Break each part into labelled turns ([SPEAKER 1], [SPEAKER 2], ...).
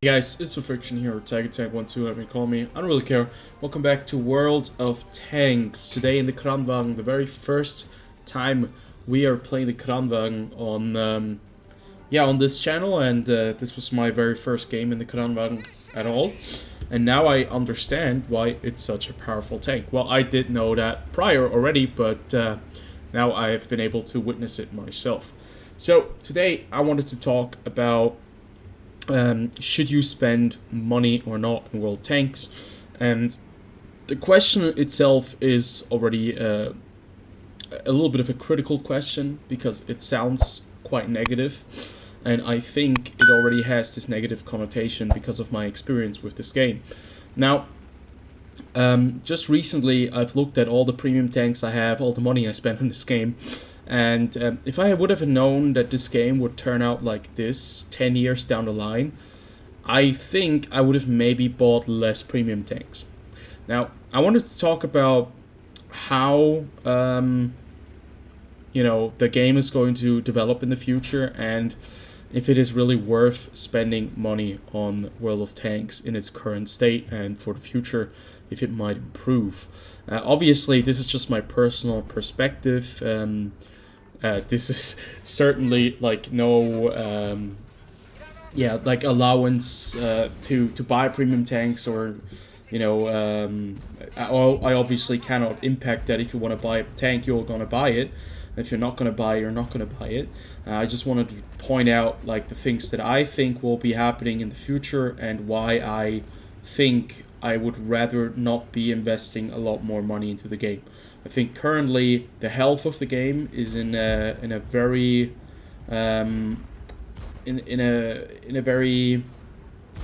[SPEAKER 1] Hey guys, it's TheFrXion here, or Tank12, let me call me. I don't really care. Welcome back to World of Tanks. Today in the Kranwagen, the very first time we are playing the Kranwagen on this channel, and this was my very first game in the Kranwagen at all. And now I understand why it's such a powerful tank. Well, I did know that prior already, but now I have been able to witness it myself. So today I wanted to talk about should you spend money or not in World Tanks? And the question itself is already a little bit of a critical question because it sounds quite negative, and I think it already has this negative connotation because of my experience with this game. Now, just recently I've looked at all the premium tanks I have, all the money I spent on this game, and if I would have known that this game would turn out like this 10 years down the line, I think I would have maybe bought less premium tanks. Now, I wanted to talk about how the game is going to develop in the future, and if it is really worth spending money on World of Tanks in its current state, and for the future, if it might improve. Obviously, this is just my personal perspective. This is certainly like no allowance to buy premium tanks, or I obviously cannot impact that. If you want to buy a tank, you're gonna buy it. If you're not gonna buy it, you're not gonna buy it. I just wanted to point out like the things that I think will be happening in the future, and why I think I would rather not be investing a lot more money into the game. I think currently the health of the game is in a very very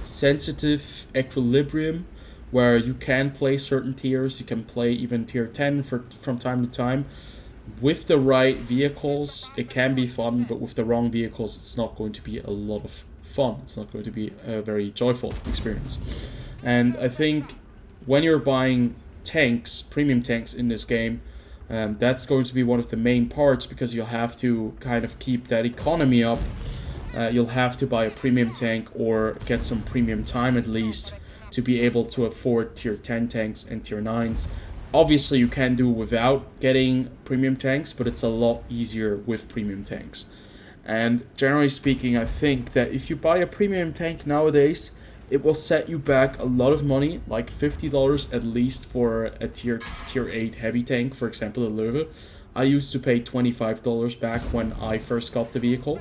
[SPEAKER 1] sensitive equilibrium, where you can play certain tiers. You can play even tier 10 from time to time. With the right vehicles, it can be fun, but with the wrong vehicles, it's not going to be a lot of fun. It's not going to be a very joyful experience. And I think when you're buying tanks, premium tanks in this game, that's going to be one of the main parts, because you'll have to kind of keep that economy up. You'll have to buy a premium tank or get some premium time at least to be able to afford tier 10 tanks and tier 9s. Obviously, you can do without getting premium tanks, but it's a lot easier with premium tanks. And generally speaking, I think that if you buy a premium tank nowadays, it will set you back a lot of money, like $50 at least for a tier 8 heavy tank, for example, a Löwe. I used to pay $25 back when I first got the vehicle.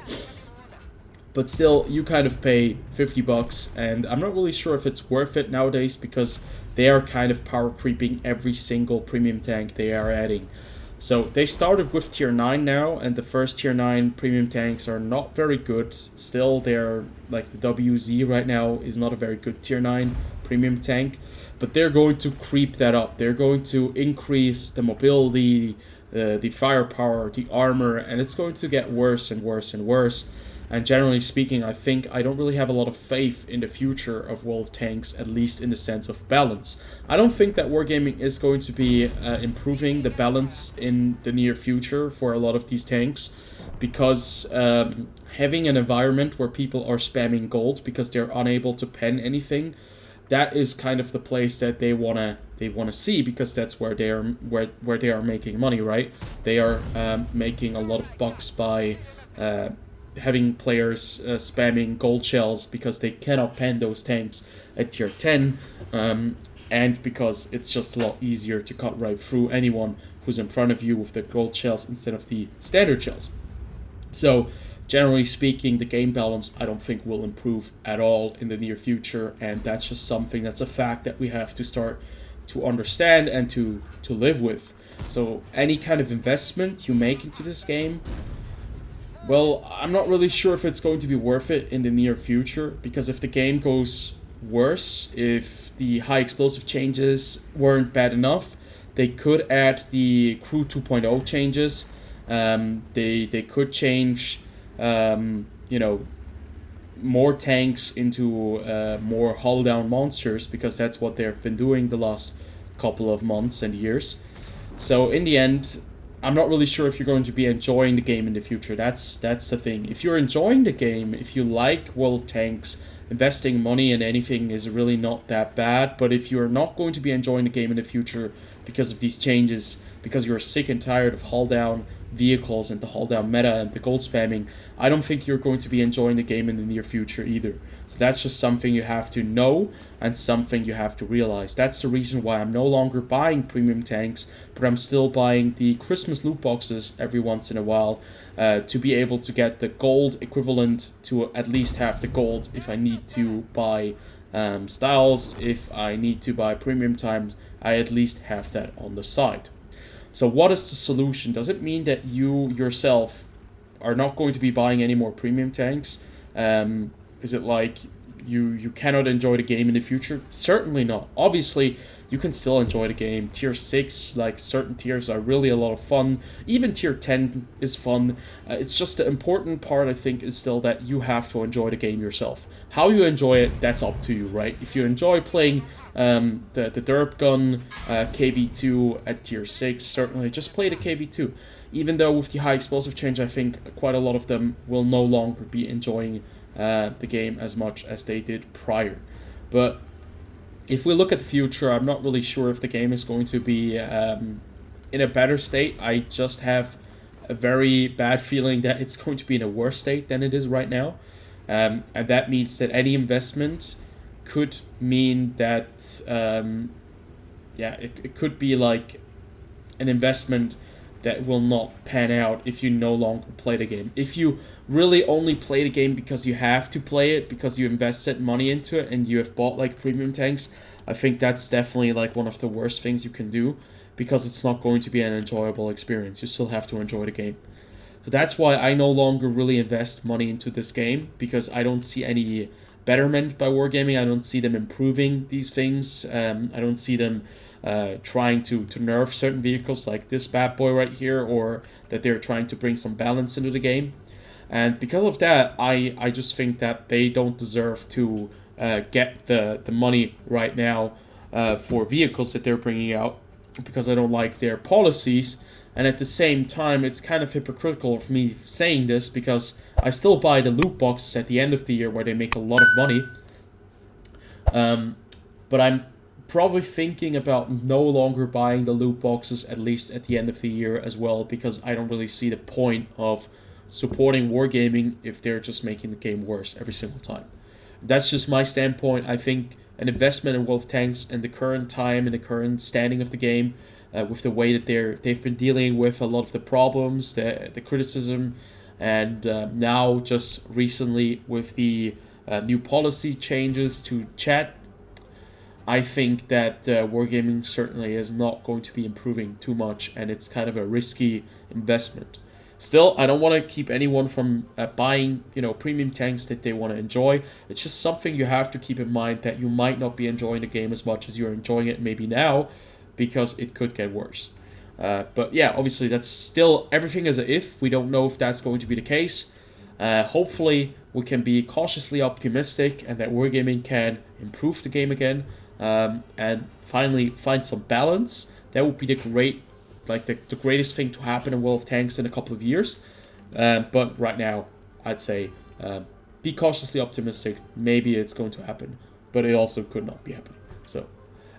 [SPEAKER 1] But still, you kind of pay $50, and I'm not really sure if it's worth it nowadays, because they are kind of power creeping every single premium tank they are adding. So they started with tier 9 now, and the first tier 9 premium tanks are not very good. Still, they're like the WZ right now is not a very good tier 9 premium tank, but they're going to creep that up. They're going to increase the mobility, the firepower, the armor, and it's going to get worse and worse and worse. And generally speaking, I think I don't really have a lot of faith in the future of World of Tanks, at least in the sense of balance. I don't think that Wargaming is going to be improving the balance in the near future for a lot of these tanks, because having an environment where people are spamming gold because they're unable to pen anything, that is kind of the place that they wanna see, because that's where they are making money, right? They are making a lot of bucks by having players spamming gold shells because they cannot pen those tanks at tier 10, and because it's just a lot easier to cut right through anyone who's in front of you with the gold shells instead of the standard shells. So generally speaking, the game balance I don't think will improve at all in the near future, and that's just something that's a fact that we have to start to understand and to live with. So any kind of investment you make into this game, well, I'm not really sure if it's going to be worth it in the near future, because if the game goes worse, if the high explosive changes weren't bad enough, they could add the Crew 2.0 changes. They could change, more tanks into more hull down monsters, because that's what they've been doing the last couple of months and years. So in the end, I'm not really sure if you're going to be enjoying the game in the future. That's the thing. If you're enjoying the game, if you like World Tanks, investing money in anything is really not that bad. But if you're not going to be enjoying the game in the future because of these changes, because you're sick and tired of hull down vehicles and the hull down meta and the gold spamming, I don't think you're going to be enjoying the game in the near future either. So that's just something you have to know and something you have to realize. That's the reason why I'm no longer buying premium tanks, but I'm still buying the Christmas loot boxes every once in a while to be able to get the gold equivalent to at least half the gold if I need to buy styles. If I need to buy premium times, I at least have that on the side. So what is the solution? Does it mean that you yourself are not going to be buying any more premium tanks? Is it like you cannot enjoy the game in the future? Certainly not. Obviously, you can still enjoy the game. Tier 6, like certain tiers are really a lot of fun. Even Tier 10 is fun. It's just the important part, I think, is still that you have to enjoy the game yourself. How you enjoy it, that's up to you, right? If you enjoy playing the derp gun KV2 at Tier 6, certainly just play the KV2. Even though with the high explosive change, I think quite a lot of them will no longer be enjoying the game as much as they did prior. But if we look at the future, I'm not really sure if the game is going to be in a better state. I just have a very bad feeling that it's going to be in a worse state than it is right now. And that means that any investment could mean that, it could be like an investment that will not pan out if you no longer play the game. If you really only play the game because you have to play it, because you invested money into it and you have bought like premium tanks, I think that's definitely like one of the worst things you can do, because it's not going to be an enjoyable experience. You still have to enjoy the game. So that's why I no longer really invest money into this game, because I don't see any betterment by Wargaming. I don't see them improving these things. I don't see them trying to nerf certain vehicles like this bad boy right here, or that they're trying to bring some balance into the game. And because of that, I just think that they don't deserve to get the money right now for vehicles that they're bringing out, because I don't like their policies. And at the same time, it's kind of hypocritical of me saying this, because I still buy the loot boxes at the end of the year where they make a lot of money. But I'm probably thinking about no longer buying the loot boxes, at least at the end of the year as well, because I don't really see the point of supporting Wargaming if they're just making the game worse every single time. That's just my standpoint. I think an investment in Wolf Tanks in the current time, in the current standing of the game, with the way that they've been dealing with a lot of the problems, the criticism, and now just recently with the new policy changes to chat, I think that Wargaming certainly is not going to be improving too much, and it's kind of a risky investment. Still, I don't want to keep anyone from buying, premium tanks that they want to enjoy. It's just something you have to keep in mind, that you might not be enjoying the game as much as you're enjoying it maybe now, because it could get worse. But yeah, obviously that's still, everything is a if. We don't know if that's going to be the case. Hopefully we can be cautiously optimistic and that Wargaming can improve the game again, and finally find some balance. That would be the greatest thing to happen in World of Tanks in a couple of years. But right now, I'd say be cautiously optimistic. Maybe it's going to happen, but it also could not be happening. So,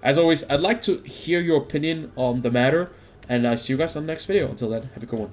[SPEAKER 1] as always, I'd like to hear your opinion on the matter, and I see you guys on the next video. Until then, have a good one.